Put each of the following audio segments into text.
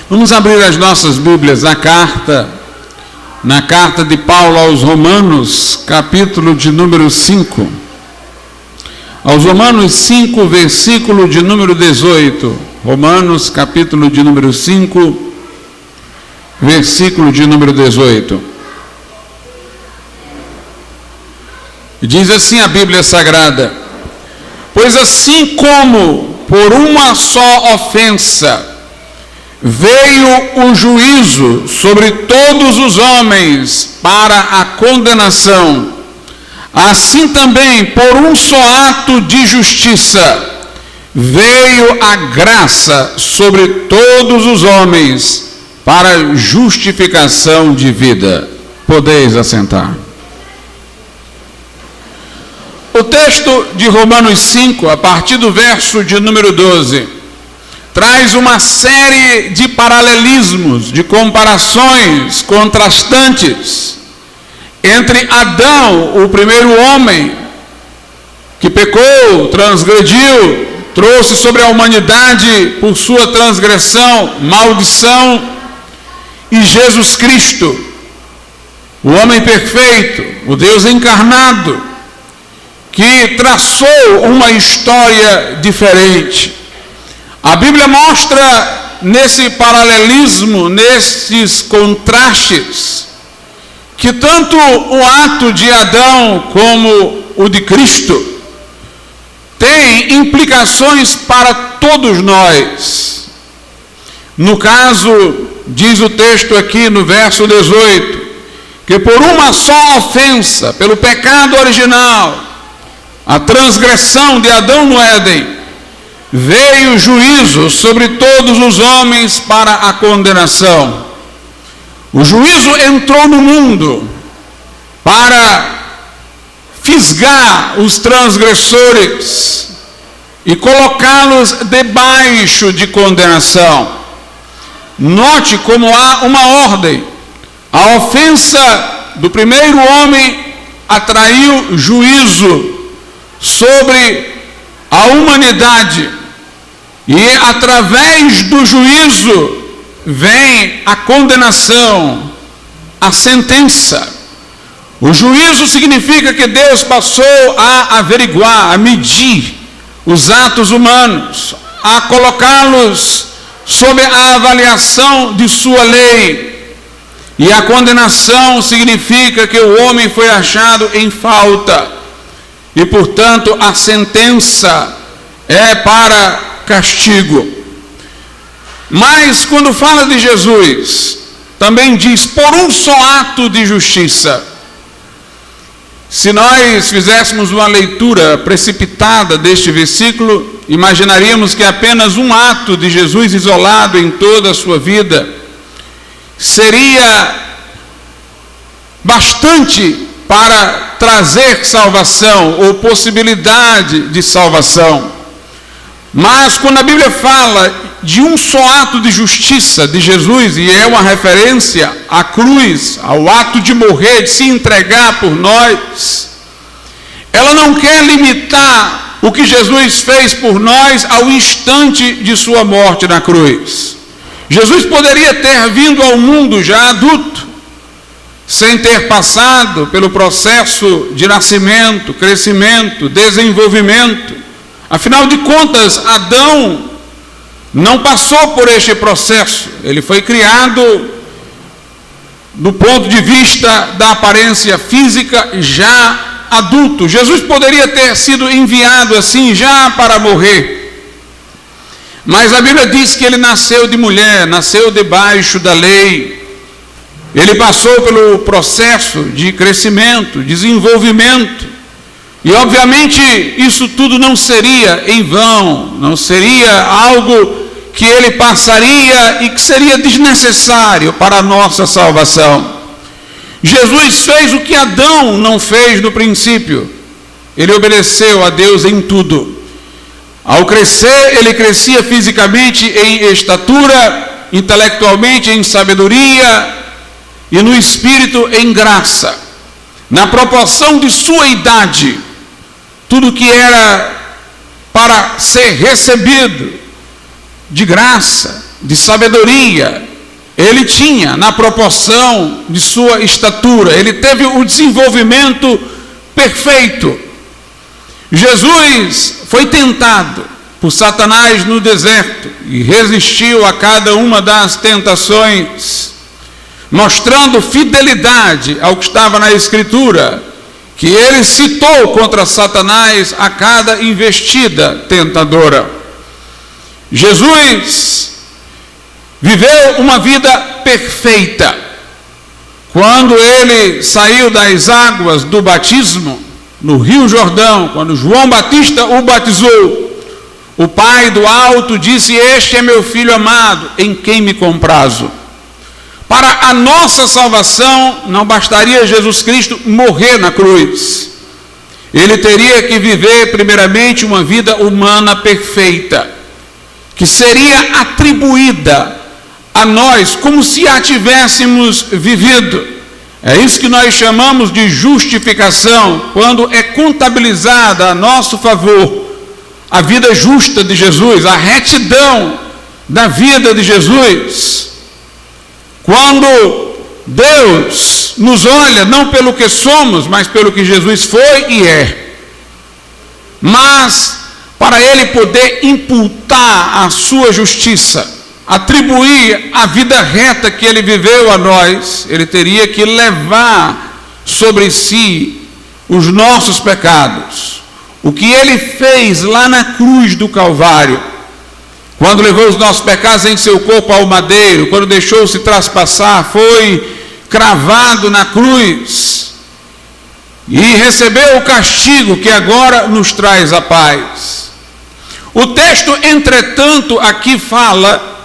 Vamos abrir as nossas Bíblias na carta de Paulo aos Romanos, capítulo de número 5. Aos Romanos 5, versículo de número 18. Romanos, capítulo de número 5, versículo de número 18. Diz assim a Bíblia Sagrada: pois assim como por uma só ofensa veio o juízo sobre todos os homens para a condenação, assim também por um só ato de justiça veio a graça sobre todos os homens para justificação de vida. Podeis assentar. O texto de Romanos 5, a partir do verso de número 12, traz uma série de paralelismos, de comparações contrastantes entre Adão, o primeiro homem, que pecou, transgrediu, trouxe sobre a humanidade, por sua transgressão, maldição, e Jesus Cristo, o homem perfeito, o Deus encarnado, que traçou uma história diferente. A Bíblia mostra nesse paralelismo, nesses contrastes, que tanto o ato de Adão como o de Cristo tem implicações para todos nós. No caso, diz o texto aqui no verso 18, que por uma só ofensa, pelo pecado original, a transgressão de Adão no Éden, veio juízo sobre todos os homens para a condenação. O juízo entrou no mundo para fisgar os transgressores e colocá-los debaixo de condenação. Note como há uma ordem. A ofensa do primeiro homem atraiu juízo sobre a humanidade, e através do juízo vem a condenação, a sentença. O juízo significa que Deus passou a averiguar, a medir os atos humanos, a colocá-los sob a avaliação de sua lei. E a condenação significa que o homem foi achado em falta, e portanto a sentença é para castigo. Mas quando fala de Jesus, também diz por um só ato de justiça. Se nós fizéssemos uma leitura precipitada deste versículo, imaginaríamos que apenas um ato de Jesus isolado em toda a sua vida seria bastante para trazer salvação ou possibilidade de salvação. Mas quando a Bíblia fala de um só ato de justiça de Jesus, e é uma referência à cruz, ao ato de morrer, de se entregar por nós, ela não quer limitar o que Jesus fez por nós ao instante de sua morte na cruz. Jesus poderia ter vindo ao mundo já adulto, sem ter passado pelo processo de nascimento, crescimento, desenvolvimento. Afinal de contas, Adão não passou por este processo. Ele foi criado, do ponto de vista da aparência física, já adulto. Jesus poderia ter sido enviado assim, já para morrer. Mas a Bíblia diz que ele nasceu de mulher, nasceu debaixo da lei. Ele passou pelo processo de crescimento, desenvolvimento, e obviamente isso tudo não seria em vão, não seria algo que ele passaria e que seria desnecessário para a nossa salvação. Jesus fez o que Adão não fez no princípio. Ele obedeceu a Deus em tudo. Ao crescer, ele crescia fisicamente em estatura, intelectualmente em sabedoria, e no espírito em graça, na proporção de sua idade. Tudo que era para ser recebido de graça, de sabedoria ele tinha na proporção de sua estatura. Ele teve o desenvolvimento perfeito. Jesus foi tentado por Satanás no deserto e resistiu a cada uma das tentações, mostrando fidelidade ao que estava na Escritura, que ele citou contra Satanás a cada investida tentadora. Jesus viveu uma vida perfeita. Quando ele saiu das águas do batismo, no Rio Jordão, quando João Batista o batizou, o Pai do alto disse: este é meu filho amado, em quem me comprazo. Para a nossa salvação, não bastaria Jesus Cristo morrer na cruz. Ele teria que viver primeiramente uma vida humana perfeita, que seria atribuída a nós como se a tivéssemos vivido. É isso que nós chamamos de justificação, quando é contabilizada a nosso favor a vida justa de Jesus, a retidão da vida de Jesus. Quando Deus nos olha não pelo que somos, mas pelo que Jesus foi e é. Mas para Ele poder imputar a sua justiça, atribuir a vida reta que Ele viveu a nós, Ele teria que levar sobre si os nossos pecados. O que Ele fez lá na cruz do Calvário, quando levou os nossos pecados em seu corpo ao madeiro, quando deixou-se traspassar, foi cravado na cruz e recebeu o castigo que agora nos traz a paz. O texto, entretanto, aqui fala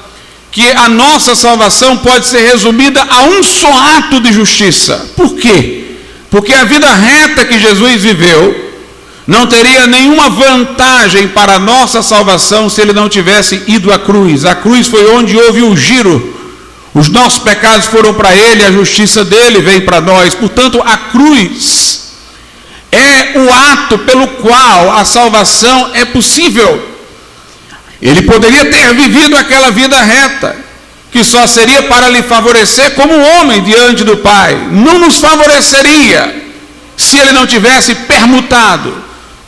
que a nossa salvação pode ser resumida a um só ato de justiça. Por quê? Porque a vida reta que Jesus viveu não teria nenhuma vantagem para a nossa salvação se Ele não tivesse ido à cruz. A cruz foi onde houve o giro. Os nossos pecados foram para Ele, a justiça dele vem para nós. Portanto, a cruz é o ato pelo qual a salvação é possível. Ele poderia ter vivido aquela vida reta, que só seria para lhe favorecer como homem diante do Pai. Não nos favoreceria se Ele não tivesse permutado,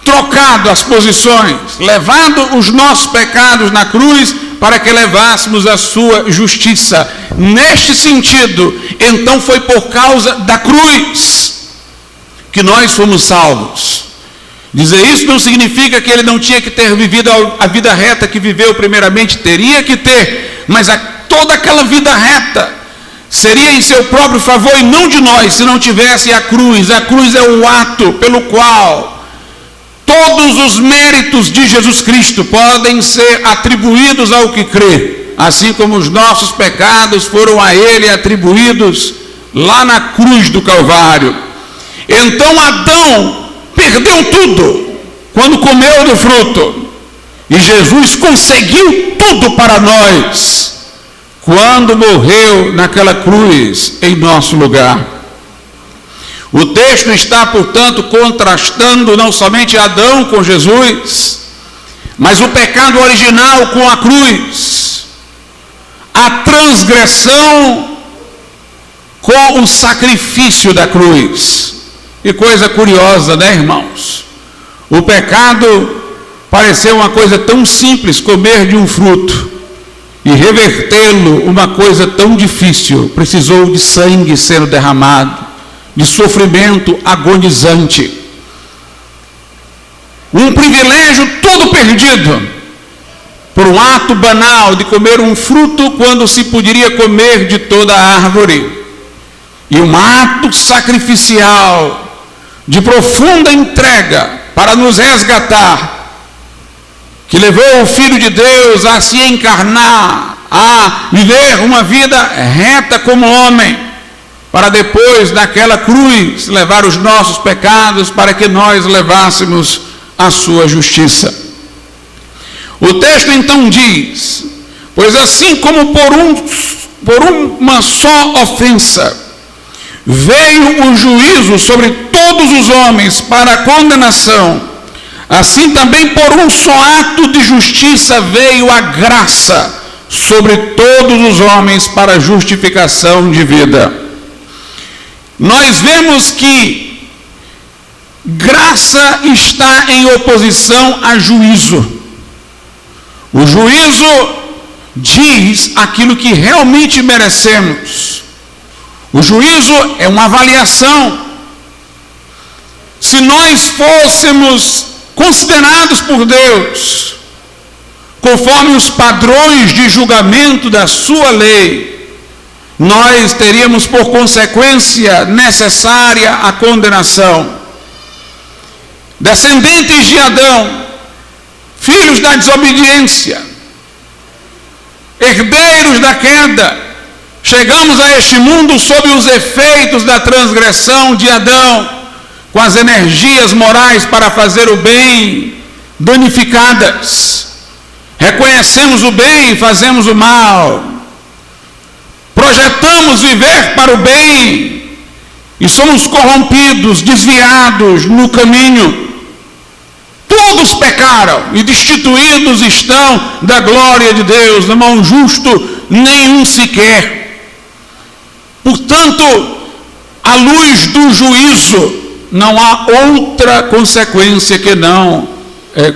trocado as posições, levado os nossos pecados na cruz para que levássemos a sua justiça. Neste sentido, então foi por causa da cruz que nós fomos salvos. Dizer isso não significa que ele não tinha que ter vivido a vida reta que viveu primeiramente, teria que ter, mas toda aquela vida reta seria em seu próprio favor e não de nós, se não tivesse a cruz. A cruz é o ato pelo qual todos os méritos de Jesus Cristo podem ser atribuídos ao que crê, assim como os nossos pecados foram a Ele atribuídos lá na cruz do Calvário. Então Adão perdeu tudo quando comeu do fruto, e Jesus conseguiu tudo para nós quando morreu naquela cruz em nosso lugar. O texto está, portanto, contrastando não somente Adão com Jesus, mas o pecado original com a cruz, a transgressão com o sacrifício da cruz. E coisa curiosa, né, irmãos? O pecado pareceu uma coisa tão simples, comer de um fruto, e revertê-lo uma coisa tão difícil. Precisou de sangue sendo derramado, de sofrimento agonizante. Um privilégio todo perdido por um ato banal de comer um fruto quando se poderia comer de toda a árvore. E um ato sacrificial de profunda entrega para nos resgatar, que levou o Filho de Deus a se encarnar, a viver uma vida reta como homem, para depois naquela cruz levar os nossos pecados para que nós levássemos a sua justiça. O texto então diz: pois assim como por uma só ofensa veio o juízo sobre todos os homens para a condenação, assim também por um só ato de justiça veio a graça sobre todos os homens para justificação de vida. Nós vemos que graça está em oposição a juízo. O juízo diz aquilo que realmente merecemos. O juízo é uma avaliação. Se nós fôssemos considerados por Deus conforme os padrões de julgamento da sua lei, nós teríamos por consequência necessária a condenação. Descendentes de Adão, filhos da desobediência, herdeiros da queda, chegamos a este mundo sob os efeitos da transgressão de Adão, com as energias morais para fazer o bem danificadas. Reconhecemos o bem e fazemos o mal. Projetamos viver para o bem e somos corrompidos, desviados no caminho. Todos pecaram e destituídos estão da glória de Deus, não há um justo nenhum sequer. Portanto, à luz do juízo, não há outra consequência que não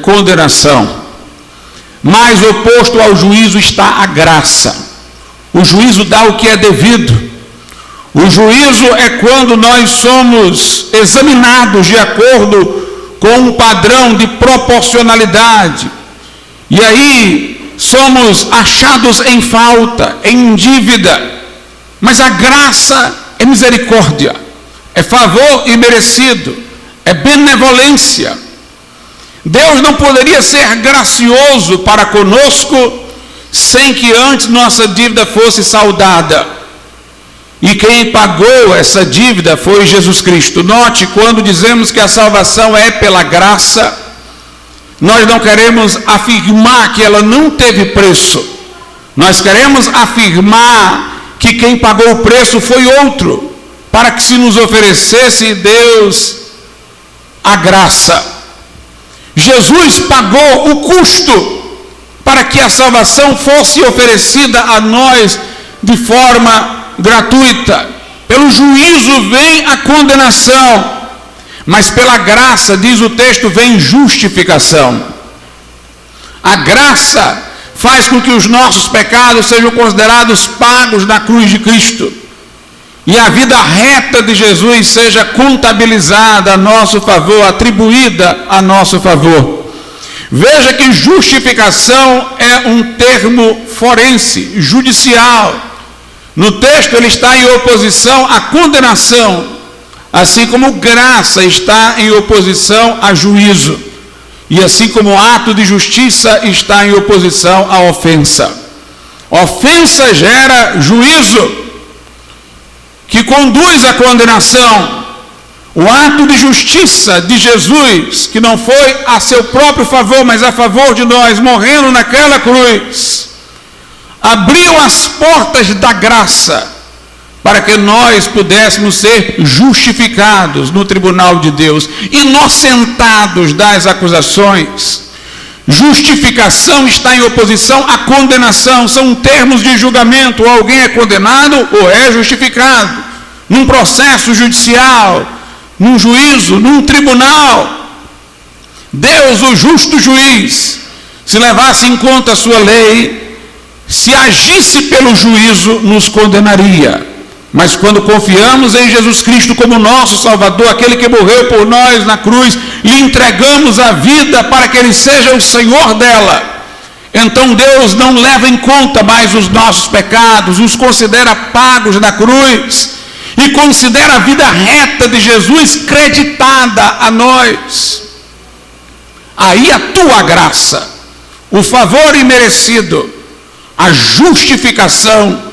condenação. Mas oposto ao juízo está a graça. O juízo dá o que é devido. O juízo é quando nós somos examinados de acordo com um padrão de proporcionalidade. E aí somos achados em falta, em dívida. Mas a graça é misericórdia, é favor imerecido, é benevolência. Deus não poderia ser gracioso para conosco sem que antes nossa dívida fosse saldada. E quem pagou essa dívida foi Jesus Cristo. Note, quando dizemos que a salvação é pela graça, nós não queremos afirmar que ela não teve preço. Nós queremos afirmar que quem pagou o preço foi outro, para que se nos oferecesse Deus a graça. Jesus pagou o custo para que a salvação fosse oferecida a nós de forma gratuita. Pelo juízo vem a condenação, mas pela graça, diz o texto, vem justificação. A graça faz com que os nossos pecados sejam considerados pagos na cruz de Cristo, e a vida reta de Jesus seja contabilizada a nosso favor, atribuída a nosso favor. Veja que justificação é um termo forense, judicial. No texto ele está em oposição à condenação, assim como graça está em oposição a juízo, e assim como o ato de justiça está em oposição à ofensa. Ofensa gera juízo, que conduz à condenação. O ato de justiça de Jesus, que não foi a seu próprio favor, mas a favor de nós, morrendo naquela cruz, abriu as portas da graça para que nós pudéssemos ser justificados no tribunal de Deus, inocentados das acusações. Justificação está em oposição à condenação. São termos de julgamento. Ou alguém é condenado ou é justificado, num processo judicial, num juízo, num tribunal. Deus, o justo juiz, se levasse em conta a sua lei, se agisse pelo juízo, nos condenaria. Mas quando confiamos em Jesus Cristo como nosso Salvador, aquele que morreu por nós na cruz, lhe entregamos a vida para que Ele seja o Senhor dela, então Deus não leva em conta mais os nossos pecados, os considera pagos na cruz, e considera a vida reta de Jesus creditada a nós. Aí atua a graça, o favor imerecido, a justificação.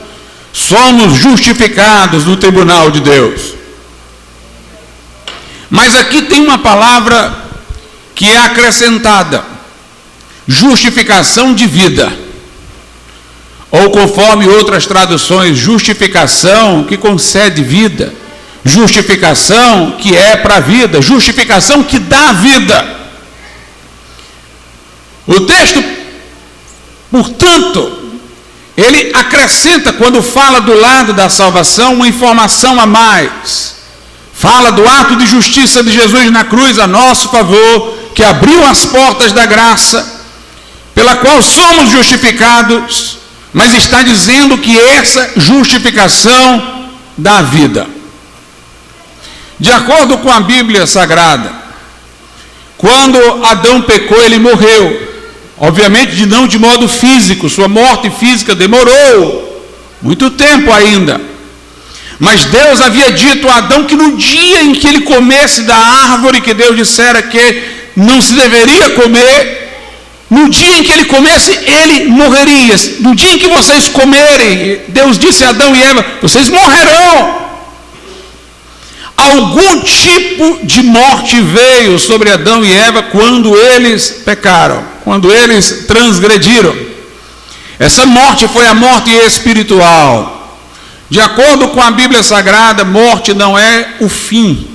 Somos justificados no tribunal de Deus. Mas aqui tem uma palavra que é acrescentada: justificação de vida. Ou, conforme outras traduções, justificação que concede vida, justificação que é para a vida, justificação que dá vida. O texto, portanto, ele acrescenta, quando fala do lado da salvação, uma informação a mais. Fala do ato de justiça de Jesus na cruz a nosso favor, que abriu as portas da graça, pela qual somos justificados, mas está dizendo que essa justificação dá vida. De acordo com a Bíblia Sagrada, quando Adão pecou, ele morreu. Obviamente não de modo físico, sua morte física demorou muito tempo ainda. Mas Deus havia dito a Adão que no dia em que ele comesse da árvore que Deus dissera que não se deveria comer, no dia em que ele comesse, ele morreria. No dia em que vocês comerem, Deus disse a Adão e Eva, vocês morrerão. Algum tipo de morte veio sobre Adão e Eva quando eles pecaram, quando eles transgrediram. Essa morte foi a morte espiritual. De acordo com a Bíblia Sagrada, morte não é o fim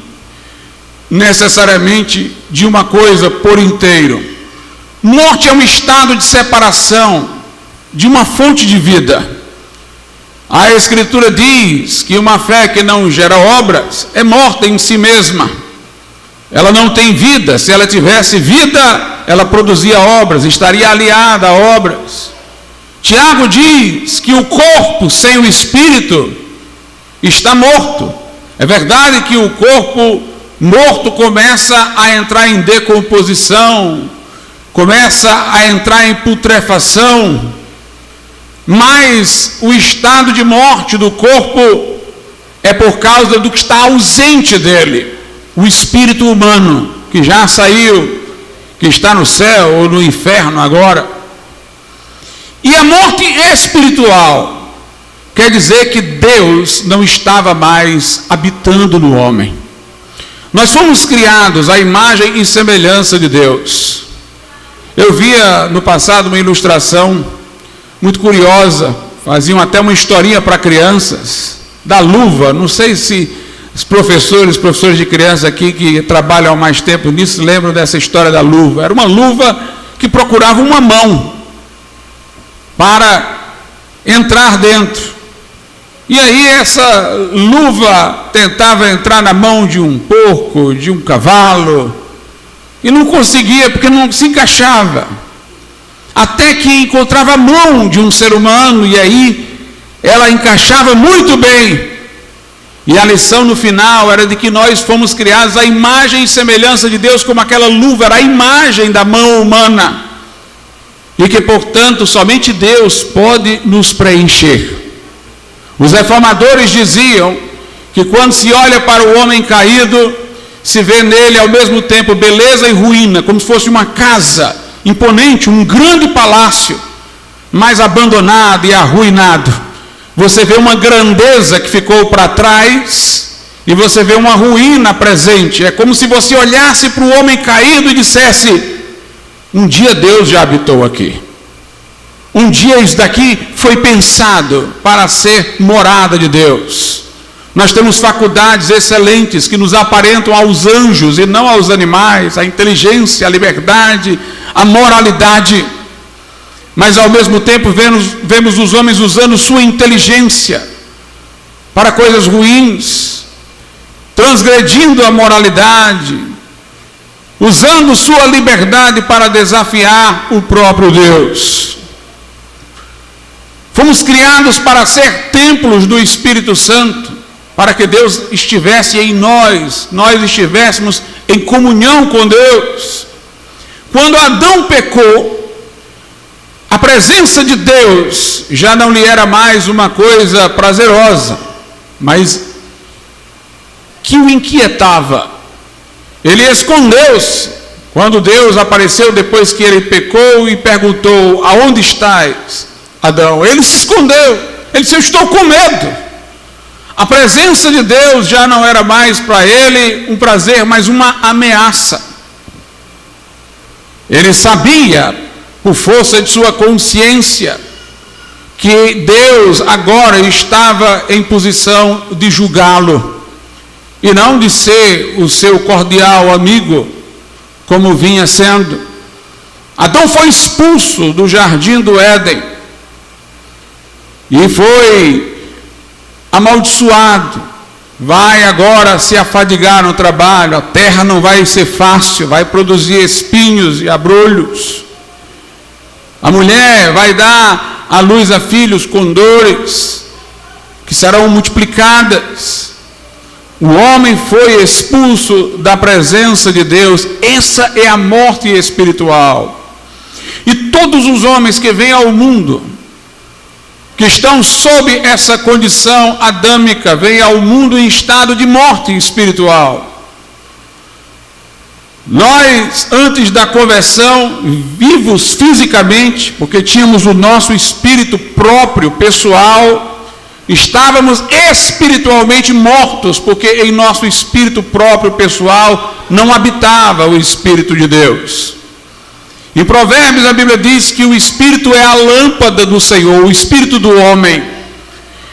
necessariamente de uma coisa por inteiro. Morte é um estado de separação de uma fonte de vida. A Escritura diz que uma fé que não gera obras é morta em si mesma. Ela não tem vida. Se ela tivesse vida, ela produzia obras, estaria aliada a obras. Tiago diz que o corpo sem o espírito está morto. É verdade que o corpo morto começa a entrar em decomposição, começa a entrar em putrefação, mas o estado de morte do corpo é por causa do que está ausente dele, o espírito humano, que já saiu, que está no céu ou no inferno agora. E a morte espiritual quer dizer que Deus não estava mais habitando no homem. Nós fomos criados à imagem e semelhança de Deus. Eu via no passado uma ilustração muito curiosa, faziam até uma historinha para crianças, da luva. Não sei se os professores de criança aqui que trabalham há mais tempo nisso lembram dessa história da luva. Era uma luva que procurava uma mão para entrar dentro. E aí essa luva tentava entrar na mão de um porco, de um cavalo, e não conseguia porque não se encaixava. Até que encontrava a mão de um ser humano, e aí ela encaixava muito bem. E a lição no final era de que nós fomos criados à imagem e semelhança de Deus, como aquela luva era a imagem da mão humana. E que, portanto, somente Deus pode nos preencher. Os reformadores diziam que quando se olha para o homem caído, se vê nele ao mesmo tempo beleza e ruína, como se fosse uma casa imponente, um grande palácio, mas abandonado e arruinado. Você vê uma grandeza que ficou para trás e você vê uma ruína presente. É como se você olhasse para o homem caído e dissesse: um dia Deus já habitou aqui. Um dia isso daqui foi pensado para ser morada de Deus. Nós temos faculdades excelentes que nos aparentam aos anjos e não aos animais, a inteligência, a liberdade, a moralidade. Mas ao mesmo tempo vemos os homens usando sua inteligência para coisas ruins, transgredindo a moralidade, usando sua liberdade para desafiar o próprio Deus. Fomos criados para ser templos do Espírito Santo, para que Deus estivesse em nós estivéssemos em comunhão com Deus. Quando Adão pecou, a presença de Deus já não lhe era mais uma coisa prazerosa, mas que o inquietava. Ele escondeu-se. Quando Deus apareceu depois que ele pecou e perguntou: aonde estás, Adão? Ele se escondeu. Ele disse: eu estou com medo. A presença de Deus já não era mais para ele um prazer, mas uma ameaça. Ele sabia, por força de sua consciência, que Deus agora estava em posição de julgá-lo, e não de ser o seu cordial amigo, como vinha sendo. Adão foi expulso do jardim do Éden. e foi amaldiçoado, vai agora se afadigar no trabalho, a terra não vai ser fácil, vai produzir espinhos e abrolhos. A mulher vai dar à luz a filhos com dores, que serão multiplicadas. O homem foi expulso da presença de Deus. Essa é a morte espiritual. E todos os homens que vêm ao mundo, que estão sob essa condição adâmica, vêm ao mundo em estado de morte espiritual. Nós, antes da conversão, vivos fisicamente, porque tínhamos o nosso espírito próprio, pessoal, estávamos espiritualmente mortos, porque em nosso espírito próprio, pessoal, não habitava o Espírito de Deus. Em Provérbios a Bíblia diz que o Espírito é a lâmpada do Senhor, o Espírito do homem.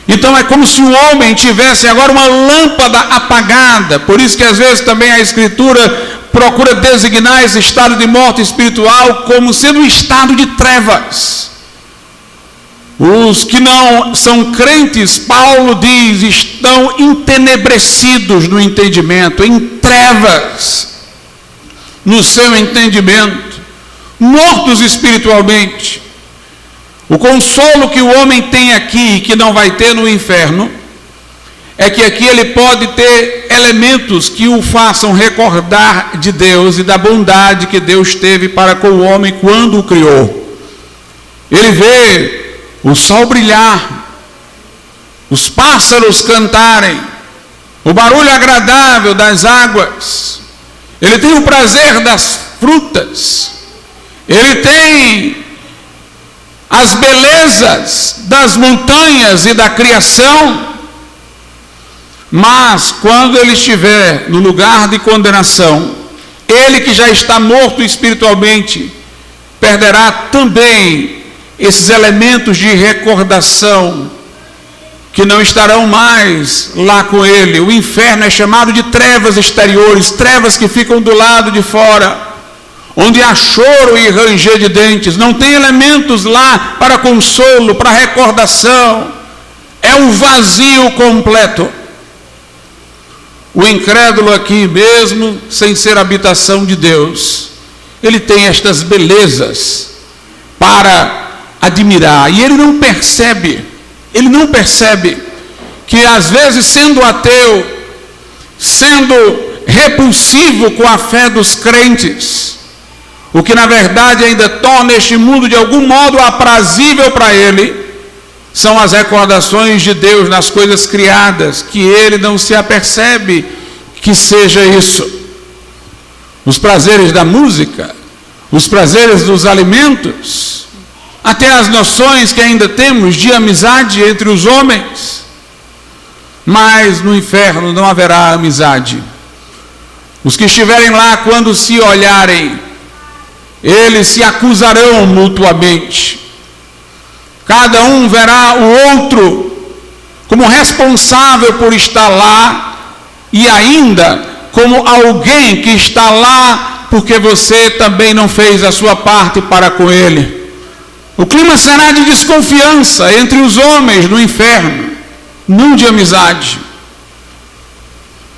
Então é como se o homem tivesse agora uma lâmpada apagada. Por isso que às vezes também a Escritura procura designar esse estado de morte espiritual como sendo um estado de trevas. Os que não são crentes, Paulo diz, estão entenebrecidos no entendimento, em trevas no seu entendimento, mortos espiritualmente. O consolo que o homem tem aqui, que não vai ter no inferno, é que aqui ele pode ter elementos que o façam recordar de Deus e da bondade que Deus teve para com o homem quando o criou. Ele vê o sol brilhar, os pássaros cantarem, o barulho agradável das águas, ele tem o prazer das frutas, ele tem as belezas das montanhas e da criação. Mas quando ele estiver no lugar de condenação, ele que já está morto espiritualmente, perderá também esses elementos de recordação, que não estarão mais lá com ele. O inferno é chamado de trevas exteriores, trevas que ficam do lado de fora, onde há choro e ranger de dentes. Não tem elementos lá para consolo, para recordação. É um vazio completo. O incrédulo aqui mesmo, sem ser habitação de Deus, ele tem estas belezas para admirar, e ele não percebe que às vezes, sendo ateu, sendo repulsivo com a fé dos crentes, o que na verdade ainda torna este mundo de algum modo aprazível para ele, são as recordações de Deus nas coisas criadas, que ele não se apercebe que seja isso. Os prazeres da música, os prazeres dos alimentos, até as noções que ainda temos de amizade entre os homens. Mas no inferno não haverá amizade. Os que estiverem lá, quando se olharem, eles se acusarão mutuamente. Cada um verá o outro como responsável por estar lá, e ainda como alguém que está lá porque você também não fez a sua parte para com ele. O clima será de desconfiança entre os homens no inferno, não de amizade.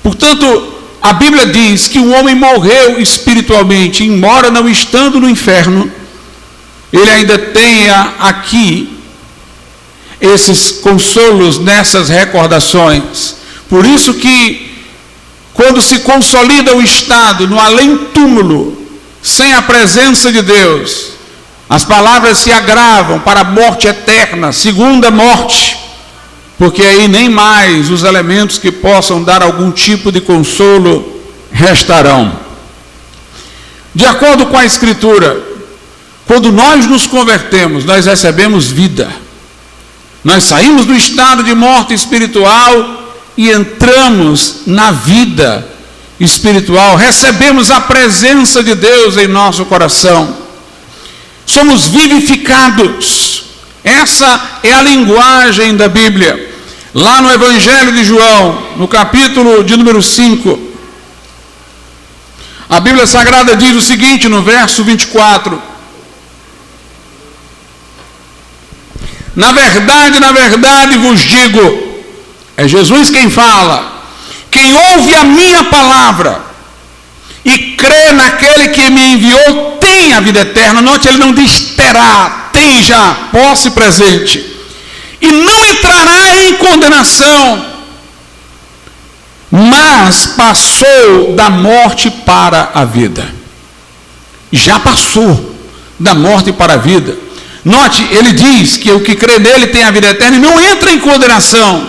Portanto, a Bíblia diz que o homem morreu espiritualmente, embora não estando no inferno, ele ainda tenha aqui esses consolos nessas recordações. Por isso que, quando se consolida o estado no além-túmulo, sem a presença de Deus, as palavras se agravam para a morte eterna, segunda morte, porque aí nem mais os elementos que possam dar algum tipo de consolo restarão. De acordo com a Escritura, quando nós nos convertemos, nós recebemos vida. Nós saímos do estado de morte espiritual e entramos na vida espiritual. Recebemos a presença de Deus em nosso coração. Somos vivificados. Essa é a linguagem da Bíblia. Lá no Evangelho de João, no capítulo de número 5, a Bíblia Sagrada diz o seguinte, no verso 24: na verdade vos digo, é Jesus quem fala, quem ouve a minha palavra e crê naquele que me enviou, tem a vida eterna. Note, ele não diz terá, tem já, posse presente, e não entrará em condenação, mas passou da morte para a vida. Já passou da morte para a vida. Note, ele diz que o que crê nele tem a vida eterna e não entra em condenação.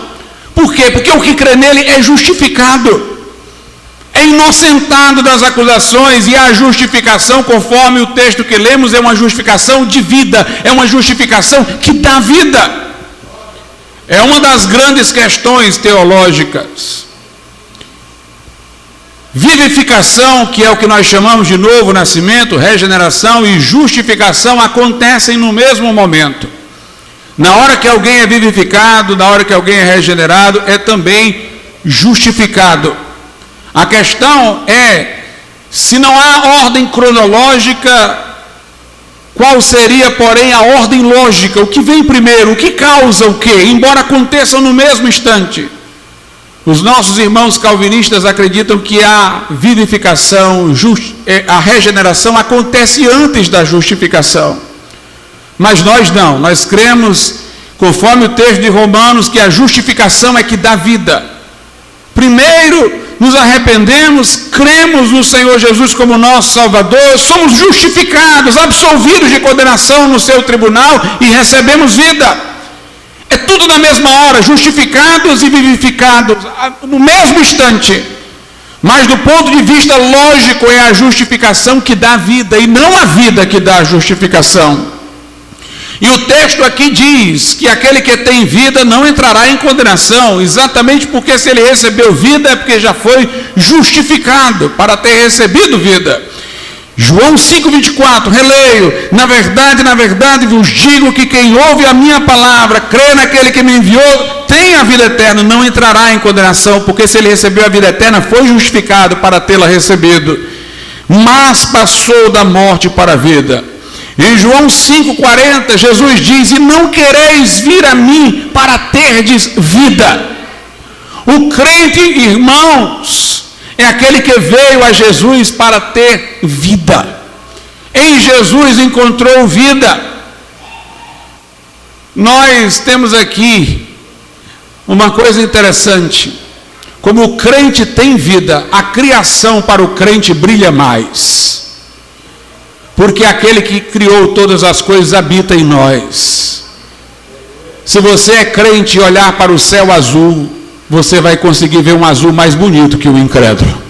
Por quê? Porque o que crê nele é justificado, é inocentado das acusações, e a justificação, conforme o texto que lemos, é uma justificação de vida, é uma justificação que dá vida. É uma das grandes questões teológicas. Vivificação, que é o que nós chamamos de novo nascimento, regeneração, e justificação acontecem no mesmo momento. Na hora que alguém é vivificado, na hora que alguém é regenerado, é também justificado. A questão é, se não há ordem cronológica, qual seria, porém, a ordem lógica? O que vem primeiro? O que causa o quê? Embora aconteçam no mesmo instante. Os nossos irmãos calvinistas acreditam que a vivificação, a regeneração acontece antes da justificação. Mas nós não, nós cremos, conforme o texto de Romanos, que a justificação é que dá vida. Primeiro, nos arrependemos, cremos no Senhor Jesus como nosso Salvador, somos justificados, absolvidos de condenação no seu tribunal e recebemos vida. É tudo na mesma hora, justificados e vivificados, no mesmo instante. Mas do ponto de vista lógico, é a justificação que dá vida, e não a vida que dá a justificação. E o texto aqui diz que aquele que tem vida não entrará em condenação, exatamente porque se ele recebeu vida é porque já foi justificado para ter recebido vida. João 5,24, releio, na verdade vos digo que quem ouve a minha palavra, crê naquele que me enviou, tem a vida eterna, não entrará em condenação, porque se ele recebeu a vida eterna, foi justificado para tê-la recebido, mas passou da morte para a vida. Em João 5,40, Jesus diz, e não quereis vir a mim para terdes vida. O crente, irmãos, é aquele que veio a Jesus para ter vida. Em Jesus encontrou vida. Nós temos aqui uma coisa interessante. Como o crente tem vida, a criação para o crente brilha mais. Porque aquele que criou todas as coisas habita em nós. Se você é crente e olhar para o céu azul, você vai conseguir ver um azul mais bonito que o incrédulo.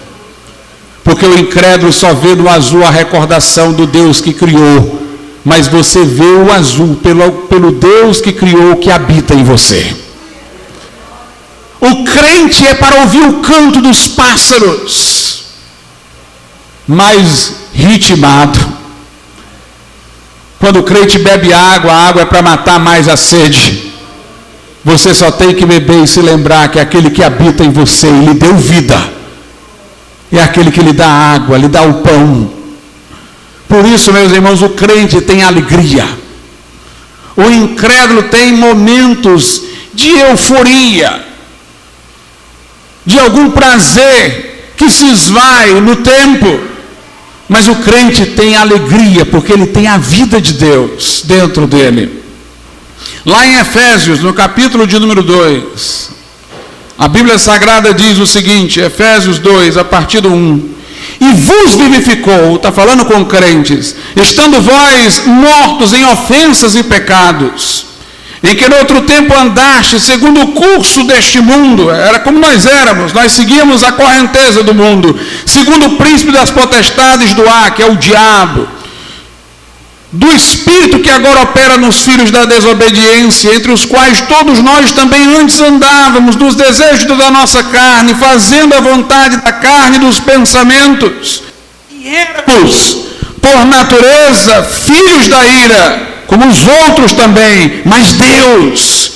Porque o incrédulo só vê no azul a recordação do Deus que criou. Mas você vê o azul pelo Deus que criou, que habita em você. O crente é para ouvir o canto dos pássaros, mais ritmado. Quando o crente bebe água, a água é para matar mais a sede. Você só tem que beber e se lembrar que aquele que habita em você, lhe deu vida, é aquele que lhe dá água, lhe dá o pão. Por isso, meus irmãos, o crente tem alegria. O incrédulo tem momentos de euforia, de algum prazer que se esvai no tempo. Mas o crente tem alegria, porque ele tem a vida de Deus dentro dele. Lá em Efésios, no capítulo de número 2, a Bíblia Sagrada diz o seguinte, Efésios 2, a partir do 1, e vos vivificou, está falando com crentes, estando vós mortos em ofensas e pecados, em que no outro tempo andaste segundo o curso deste mundo, era como nós éramos, nós seguíamos a correnteza do mundo, segundo o príncipe das potestades do ar, que é o diabo, do espírito que agora opera nos filhos da desobediência, entre os quais todos nós também antes andávamos, nos desejos da nossa carne, fazendo a vontade da carne e dos pensamentos, e éramos, por natureza, filhos da ira, como os outros também, mas Deus,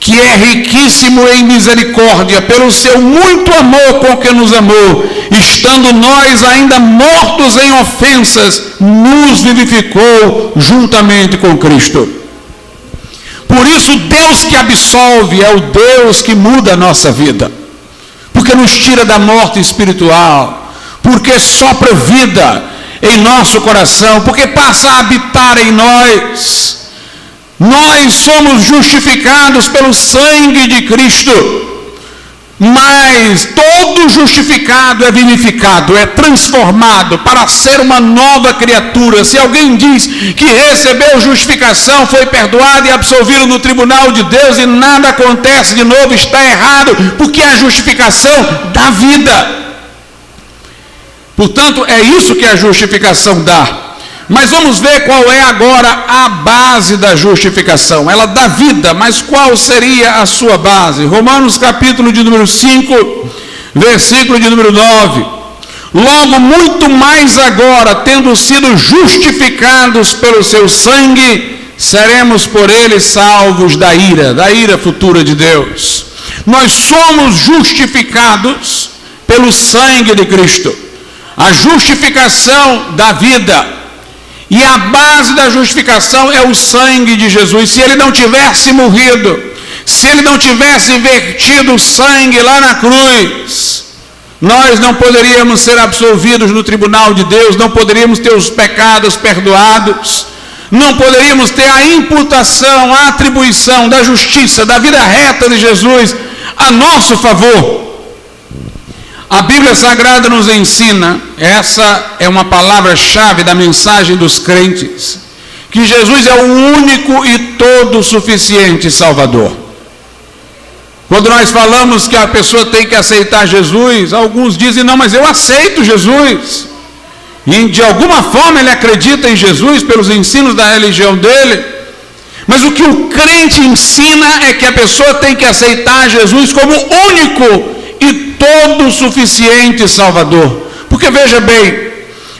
que é riquíssimo em misericórdia, pelo seu muito amor com que nos amou, estando nós ainda mortos em ofensas, nos vivificou juntamente com Cristo. Por Por isso, o Deus que absolve é o Deus que muda a nossa vida, porque nos tira da morte espiritual, porque sopra vida em nosso coração, porque passa a habitar em nós. Nós somos justificados pelo sangue de Cristo, mas todo justificado é vivificado, é transformado para ser uma nova criatura. Se alguém diz que recebeu justificação, foi perdoado e absolvido no tribunal de Deus e nada acontece de novo, está errado, porque a justificação dá vida. Portanto, é isso que a justificação dá. Mas vamos ver qual é agora a base da justificação. Ela dá vida, mas qual seria a sua base? Romanos capítulo de número 5, versículo de número 9. Logo, muito mais agora, tendo sido justificados pelo seu sangue, seremos por ele salvos da ira futura de Deus. Nós somos justificados pelo sangue de Cristo. A justificação da vida. E a base da justificação é o sangue de Jesus. Se ele não tivesse morrido, se ele não tivesse vertido o sangue lá na cruz, nós não poderíamos ser absolvidos no tribunal de Deus, não poderíamos ter os pecados perdoados, não poderíamos ter a imputação, a atribuição da justiça, da vida reta de Jesus a nosso favor. A Bíblia Sagrada nos ensina, essa é uma palavra-chave da mensagem dos crentes, que Jesus é o único e todo suficiente Salvador. Quando nós falamos que a pessoa tem que aceitar Jesus, alguns dizem, não, mas eu aceito Jesus. E de alguma forma ele acredita em Jesus pelos ensinos da religião dele. Mas o que o crente ensina é que a pessoa tem que aceitar Jesus como único e todo suficiente Salvador. Porque veja bem,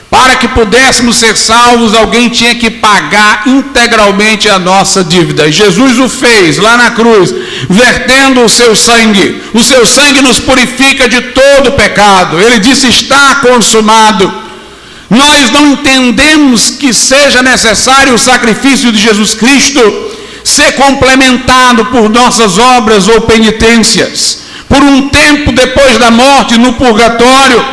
para que pudéssemos ser salvos, alguém tinha que pagar integralmente a nossa dívida. E Jesus o fez lá na cruz, vertendo o seu sangue. O seu sangue nos purifica de todo pecado. Ele disse, está consumado. Nós não entendemos que seja necessário o sacrifício de Jesus Cristo ser complementado por nossas obras ou penitências. Por um tempo depois da morte no purgatório,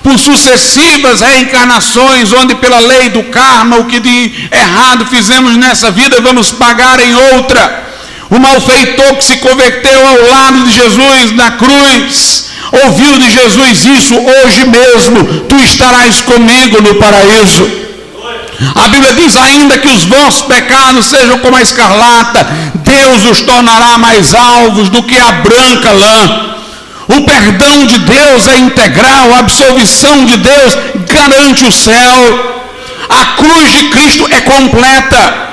por sucessivas reencarnações, onde pela lei do karma, o que de errado fizemos nessa vida, vamos pagar em outra. O malfeitor que se converteu ao lado de Jesus na cruz, ouviu de Jesus isso, hoje mesmo tu estarás comigo no paraíso. A Bíblia diz, ainda que os vossos pecados sejam como a escarlata, Deus os tornará mais alvos do que a branca lã. O perdão de Deus é integral, a absolvição de Deus garante o céu. A cruz de Cristo é completa.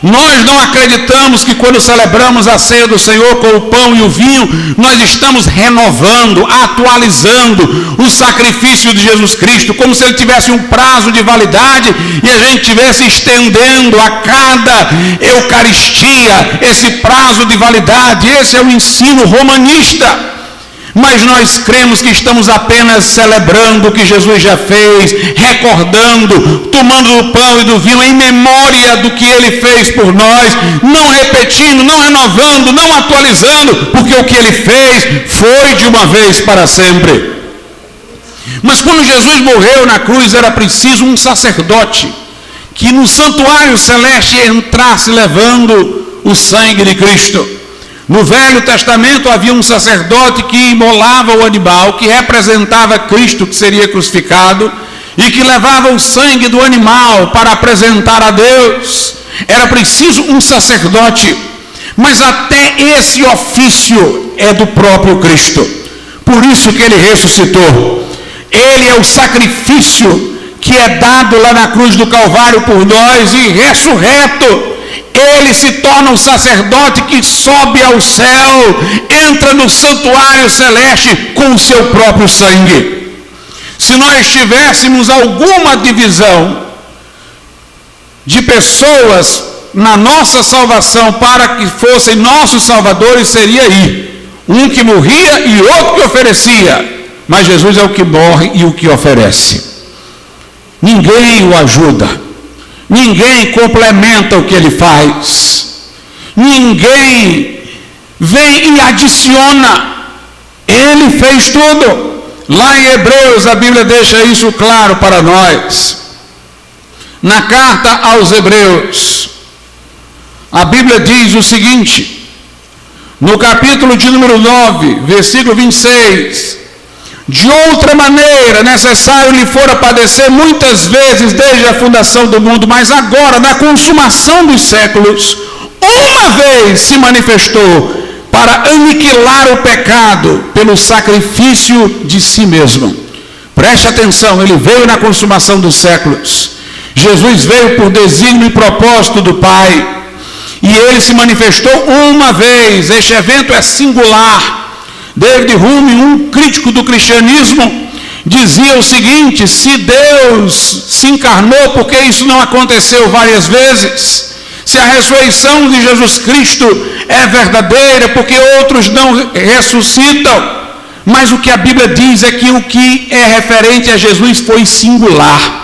Nós não acreditamos que quando celebramos a ceia do Senhor com o pão e o vinho, nós estamos renovando, atualizando o sacrifício de Jesus Cristo, como se ele tivesse um prazo de validade e a gente estivesse estendendo a cada Eucaristia esse prazo de validade. Esse é o ensino romanista. Mas nós cremos que estamos apenas celebrando o que Jesus já fez, recordando, tomando do pão e do vinho em memória do que ele fez por nós, não repetindo, não renovando, não atualizando, porque o que ele fez foi de uma vez para sempre. Mas quando Jesus morreu na cruz, era preciso um sacerdote que no santuário celeste entrasse levando o sangue de Cristo. No Velho Testamento havia um sacerdote que imolava o animal, que representava Cristo que seria crucificado, e que levava o sangue do animal para apresentar a Deus. Era preciso um sacerdote, mas até esse ofício é do próprio Cristo. Por isso que ele ressuscitou. Ele é o sacrifício que é dado lá na cruz do Calvário por nós, e ressurreto, ele se torna um sacerdote que sobe ao céu, entra no santuário celeste com o seu próprio sangue. Se nós tivéssemos alguma divisão de pessoas na nossa salvação para que fossem nossos salvadores, seria aí um que morria e outro que oferecia. Mas Jesus é o que morre e o que oferece. Ninguém o ajuda. Ninguém complementa o que ele faz. ninguém vem e adiciona. Ele fez tudo. Lá em Hebreus a Bíblia deixa isso claro para nós. Na carta aos Hebreus, a Bíblia diz o seguinte, no capítulo de número 9, versículo 26, de outra maneira, necessário lhe fora padecer muitas vezes desde a fundação do mundo, mas agora, na consumação dos séculos, uma vez se manifestou para aniquilar o pecado pelo sacrifício de si mesmo. Preste atenção, ele veio na consumação dos séculos. Jesus veio por desígnio e propósito do Pai. E ele se manifestou uma vez. Este evento é singular. David Hume, um crítico do cristianismo, dizia o seguinte: se Deus se encarnou, por que isso não aconteceu várias vezes? Se a ressurreição de Jesus Cristo é verdadeira, porque outros não ressuscitam? Mas o que a Bíblia diz é que o que é referente a Jesus foi singular.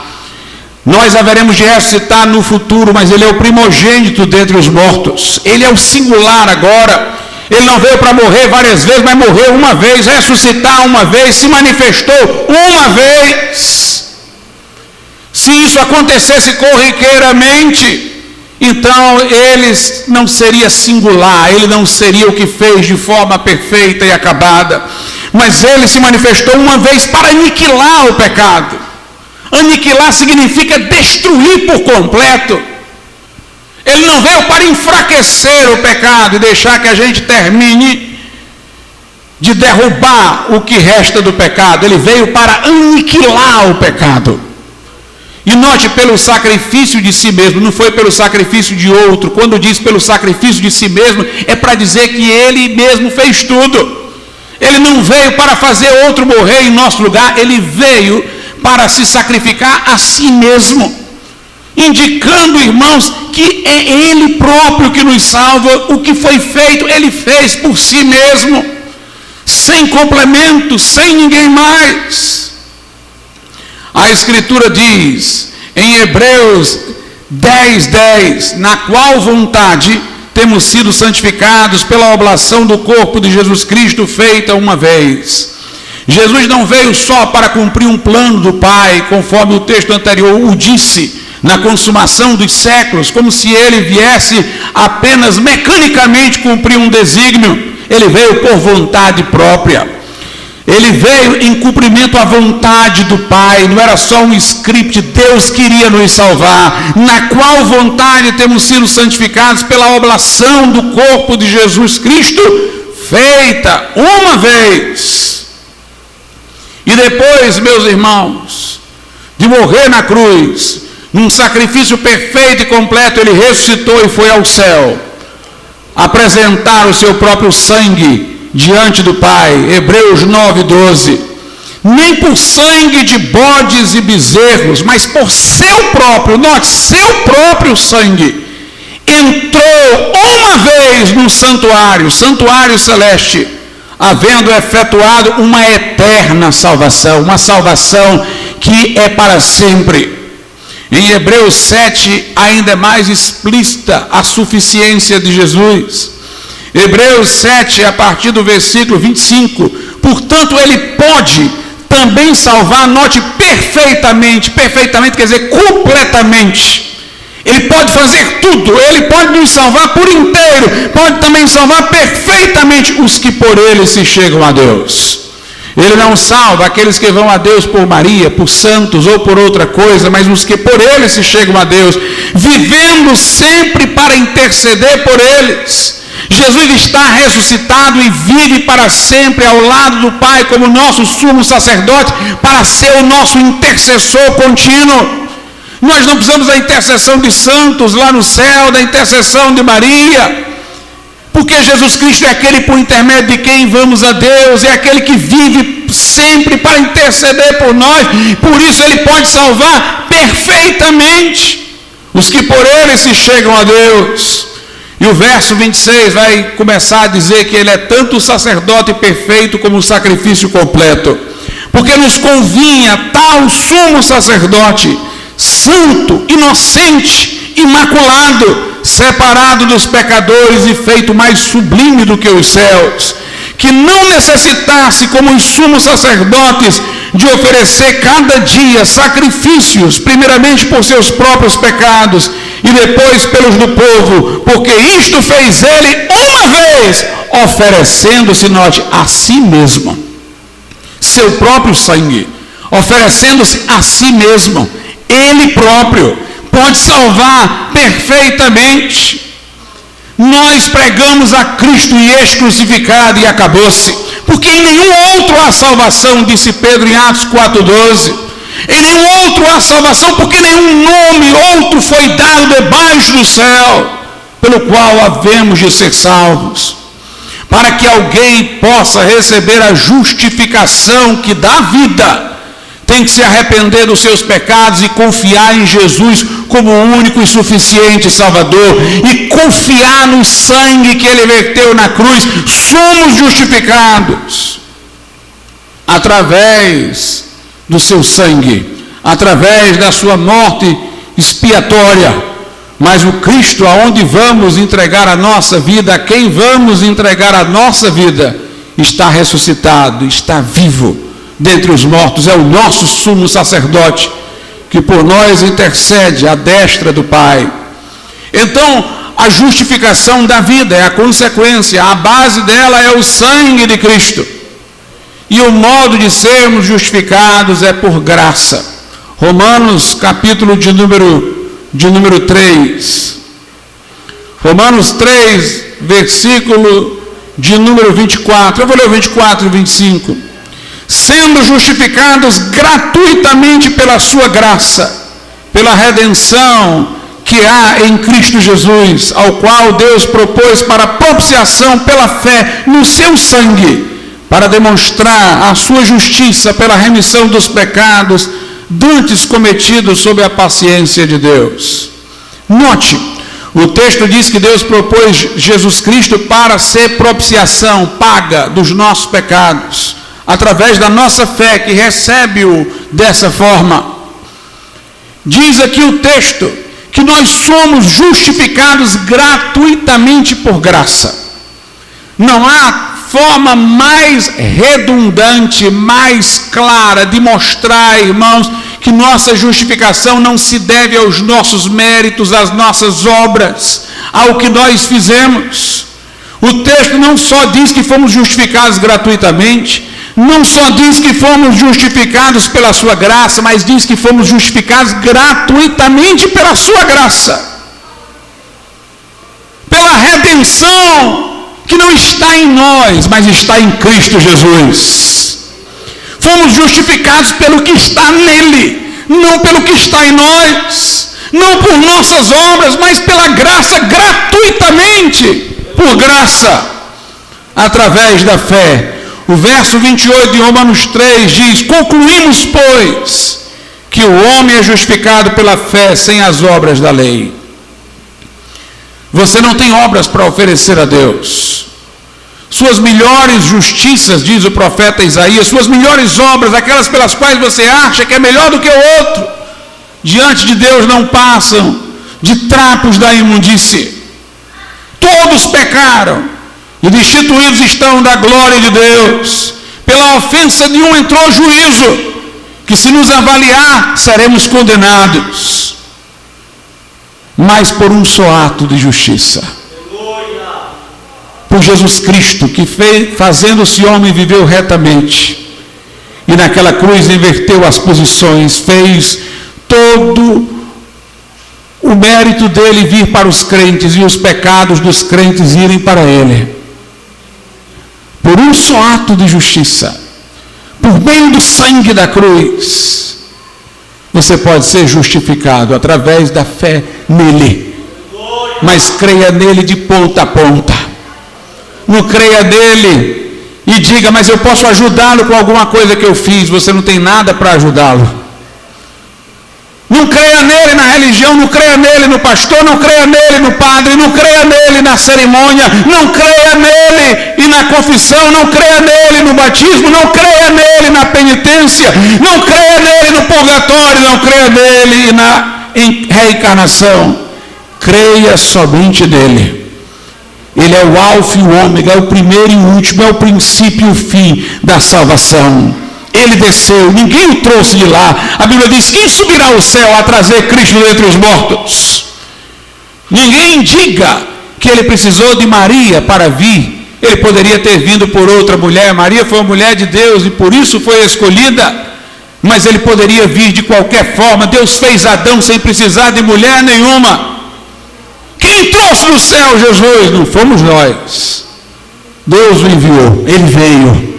Nós haveremos de ressuscitar no futuro, mas ele é o primogênito dentre os mortos. Ele é o singular agora. Ele não veio para morrer várias vezes, mas morreu uma vez, ressuscitar uma vez, se manifestou uma vez. Se isso acontecesse corriqueiramente, então ele não seria singular, ele não seria o que fez de forma perfeita e acabada. Mas ele se manifestou uma vez para aniquilar o pecado. Aniquilar significa destruir por completo. Ele não veio para enfraquecer o pecado e deixar que a gente termine de derrubar o que resta do pecado. Ele veio para aniquilar o pecado. E note, pelo sacrifício de si mesmo, não foi pelo sacrifício de outro. Quando diz pelo sacrifício de si mesmo, é para dizer que ele mesmo fez tudo. Ele não veio para fazer outro morrer em nosso lugar, ele veio para se sacrificar a si mesmo, indicando, irmãos, que é ele próprio que nos salva. O que foi feito, ele fez por si mesmo, sem complemento, sem ninguém mais. A Escritura diz, em Hebreus 10:10, na qual vontade temos sido santificados pela oblação do corpo de Jesus Cristo, feita uma vez. Jesus não veio só para cumprir um plano do Pai, conforme o texto anterior o disse, na consumação dos séculos, como se ele viesse apenas mecanicamente cumprir um desígnio. Ele veio por vontade própria. Ele veio em cumprimento à vontade do Pai, não era só um script. Deus queria nos salvar, na qual vontade temos sido santificados pela oblação do corpo de Jesus Cristo, feita uma vez. E depois, meus irmãos, de morrer na cruz, num sacrifício perfeito e completo, ele ressuscitou e foi ao céu, apresentar o seu próprio sangue diante do Pai. Hebreus 9:12. Nem por sangue de bodes e bezerros, mas por seu próprio, note, seu próprio sangue, entrou uma vez no santuário celeste, havendo efetuado uma eterna salvação, uma salvação que é para sempre. Em Hebreus 7, ainda é mais explícita a suficiência de Jesus. Hebreus 7, a partir do versículo 25, portanto ele pode também salvar, note, perfeitamente quer dizer completamente. Ele pode fazer tudo, ele pode nos salvar por inteiro, pode também salvar perfeitamente os que por ele se chegam a Deus. Ele não salva aqueles que vão a Deus por Maria, por santos ou por outra coisa, mas os que por ele se chegam a Deus, vivendo sempre para interceder por eles. Jesus está ressuscitado e vive para sempre ao lado do Pai como nosso sumo sacerdote, para ser o nosso intercessor contínuo. Nós não precisamos da intercessão de santos lá no céu, da intercessão de Maria, porque Jesus Cristo é aquele por intermédio de quem vamos a Deus, é aquele que vive sempre para interceder por nós. Por isso ele pode salvar perfeitamente os que por ele se chegam a Deus. E o verso 26 vai começar a dizer que ele é tanto o sacerdote perfeito como o sacrifício completo, porque nos convinha tal sumo sacerdote, santo, inocente, imaculado, separado dos pecadores e feito mais sublime do que os céus, que não necessitasse, como os sumos sacerdotes, de oferecer cada dia sacrifícios, primeiramente por seus próprios pecados e depois pelos do povo, porque isto fez ele uma vez, oferecendo-se, note, a si mesmo, seu próprio sangue, oferecendo-se a si mesmo, ele próprio pode salvar perfeitamente. Nós pregamos a Cristo e este crucificado e acabou-se, porque em nenhum outro há salvação, disse Pedro em Atos 4,12. Em nenhum outro há salvação, porque nenhum nome outro foi dado debaixo do céu, pelo qual havemos de ser salvos. Para que alguém possa receber a justificação que dá vida, tem que se arrepender dos seus pecados e confiar em Jesus como o único e suficiente Salvador, e confiar no sangue que ele verteu na cruz. Somos justificados através do seu sangue, através da sua morte expiatória. Mas o Cristo aonde vamos entregar a nossa vida, a quem vamos entregar a nossa vida, está ressuscitado, está vivo dentre os mortos, é o nosso sumo sacerdote, que por nós intercede à destra do Pai. Então, a justificação da vida é a consequência, a base dela é o sangue de Cristo. E o modo de sermos justificados é por graça. Romanos, capítulo de número 3. Romanos 3, versículo de número 24. Eu vou ler o 24 e 25. Sendo justificados gratuitamente pela sua graça, pela redenção que há em Cristo Jesus, ao qual Deus propôs para propiciação pela fé no seu sangue, para demonstrar a sua justiça pela remissão dos pecados dantes cometidos sob a paciência de Deus. Note, o texto diz que Deus propôs Jesus Cristo para ser propiciação, paga dos nossos pecados, através da nossa fé, que recebe-o dessa forma. Diz aqui o texto que nós somos justificados gratuitamente por graça. Não há forma mais redundante, mais clara de mostrar, irmãos, que nossa justificação não se deve aos nossos méritos, às nossas obras, ao que nós fizemos. O texto não só diz que fomos justificados gratuitamente, não só diz que fomos justificados pela sua graça, mas diz que fomos justificados gratuitamente pela sua graça, pela redenção que não está em nós, mas está em Cristo Jesus. Fomos justificados pelo que está nele, não pelo que está em nós, não por nossas obras, mas pela graça, gratuitamente, por graça, através da fé. O verso 28 de Romanos 3 diz: concluímos, pois, que o homem é justificado pela fé sem as obras da lei. Você não tem obras para oferecer a Deus. Suas melhores justiças, diz o profeta Isaías, suas melhores obras, aquelas pelas quais você acha que é melhor do que o outro, diante de Deus não passam de trapos da imundície. Todos pecaram e destituídos estão da glória de Deus. Pela ofensa de um entrou o juízo, que se nos avaliar, seremos condenados. Mas por um só ato de justiça, por Jesus Cristo, que fazendo-se homem, viveu retamente, e naquela cruz inverteu as posições, fez todo o mérito dele vir para os crentes e os pecados dos crentes irem para ele. Por um só ato de justiça, por meio do sangue da cruz, você pode ser justificado através da fé nele. Mas creia nele de ponta a ponta. Não creia nele e diga: mas eu posso ajudá-lo com alguma coisa que eu fiz. Você não tem nada para ajudá-lo. Não creia nele na religião, não creia nele no pastor, não creia nele no padre, não creia nele na cerimônia, não creia nele e na confissão, não creia nele no batismo, não creia nele na penitência, não creia nele no purgatório, não creia nele na reencarnação. Creia somente nele. Ele é o alfa e o ômega, é o primeiro e o último, é o princípio e o fim da salvação. Ele desceu, ninguém o trouxe de lá. A Bíblia diz: quem subirá ao céu a trazer Cristo dentre os mortos? Ninguém diga que ele precisou de Maria para vir. Ele poderia ter vindo por outra mulher. Maria foi uma mulher de Deus e por isso foi escolhida. Mas ele poderia vir de qualquer forma. Deus fez Adão sem precisar de mulher nenhuma. Quem trouxe do céu Jesus? Não fomos nós. Deus o enviou. Ele veio.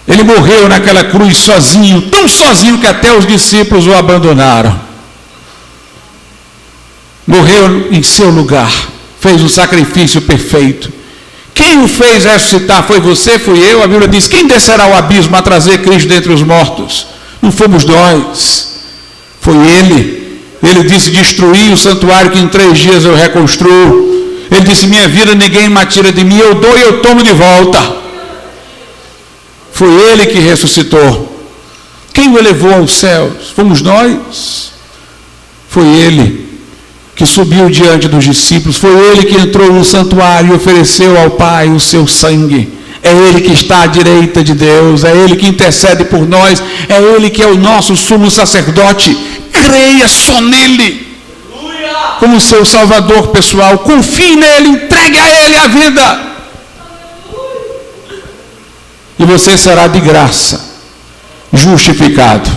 Ele morreu naquela cruz sozinho, tão sozinho que até os discípulos o abandonaram. Morreu em seu lugar, fez um sacrifício perfeito. Quem o fez ressuscitar? Foi você, fui eu. A Bíblia diz: quem descerá ao abismo a trazer Cristo dentre os mortos? Não fomos nós, foi Ele. Ele disse: destruí o santuário que em 3 dias eu reconstruo. Ele disse: minha vida ninguém me tira de mim, eu dou e eu tomo de volta. Foi Ele que ressuscitou. Quem o elevou aos céus? Fomos nós. Foi Ele que subiu diante dos discípulos. Foi Ele que entrou no santuário e ofereceu ao Pai o seu sangue. É Ele que está à direita de Deus. É Ele que intercede por nós. É Ele que é o nosso sumo sacerdote. Creia só nele como seu salvador pessoal. Confie nele, entregue a Ele a vida. E você será de graça justificado,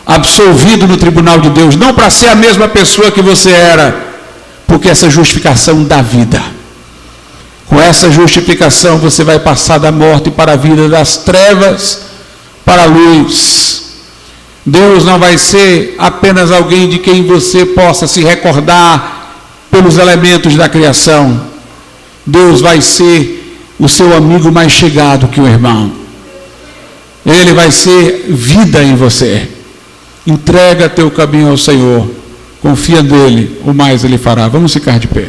absolvido no tribunal de Deus, não para ser a mesma pessoa que você era, porque essa justificação dá vida. Com essa justificação você vai passar da morte para a vida, das trevas para a luz. Deus não vai ser apenas alguém de quem você possa se recordar pelos elementos da criação. Deus vai ser o seu amigo mais chegado que o irmão. Ele vai ser vida em você. Entrega teu caminho ao Senhor, confia nele, o mais ele fará. Vamos ficar de pé.